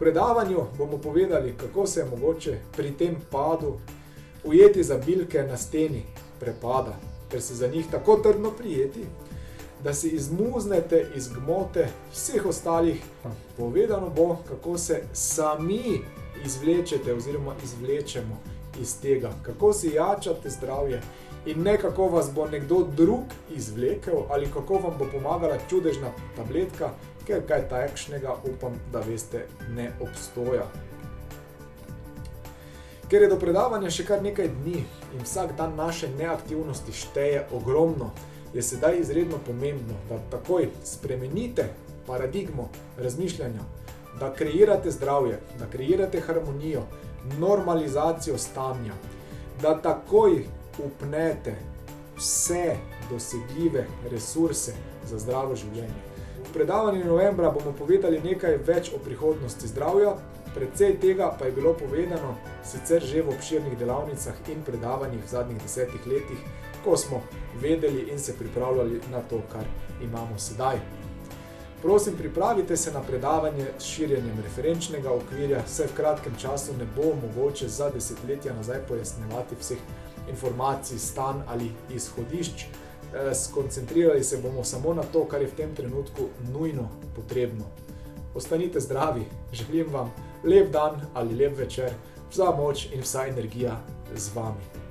predavanju bomo povedali, kako se je mogoče pri tem padu ujeti za bilke na steni prepada, ter se za njih tako trdno prijeti, da si izmuznete iz gmote vseh ostalih. Povedano bo, kako se sami izvlečete oziroma izvlečemo iz tega, kako si jačate zdravje in ne kako vas bo nekdo drug izvlekel ali kako vam bo pomagala čudežna tabletka, ker kaj takšnega, upam, da veste, ne obstoja. Ker je do predavanja še kar nekaj dni in vsak dan naše neaktivnosti šteje ogromno, je sedaj izredno pomembno, da takoj spremenite paradigmo razmišljanja, da kreirate zdravje, da kreirate harmonijo, normalizacijo stanja, da takoj upnete vse dosegljive resurse za zdravo življenje. V predavanju novembra bomo povedali nekaj več o prihodnosti zdravja, precej tega pa je bilo povedano sicer že v obširnih delavnicah in predavanjih v zadnjih 10 letih, ko smo vedeli in se pripravljali na to, kar imamo sedaj. Prosim, pripravite se na predavanje s širjenjem referenčnega okvirja, saj v kratkem času ne bo mogoče za desetletja nazaj pojasnjevati vseh informacij, stanj ali izhodišč. Skoncentrirali se bomo samo na to, kar je v tem trenutku nujno potrebno. Ostanite zdravi, želim vam lep dan ali lep večer, vsa moč in vsa energija z vami.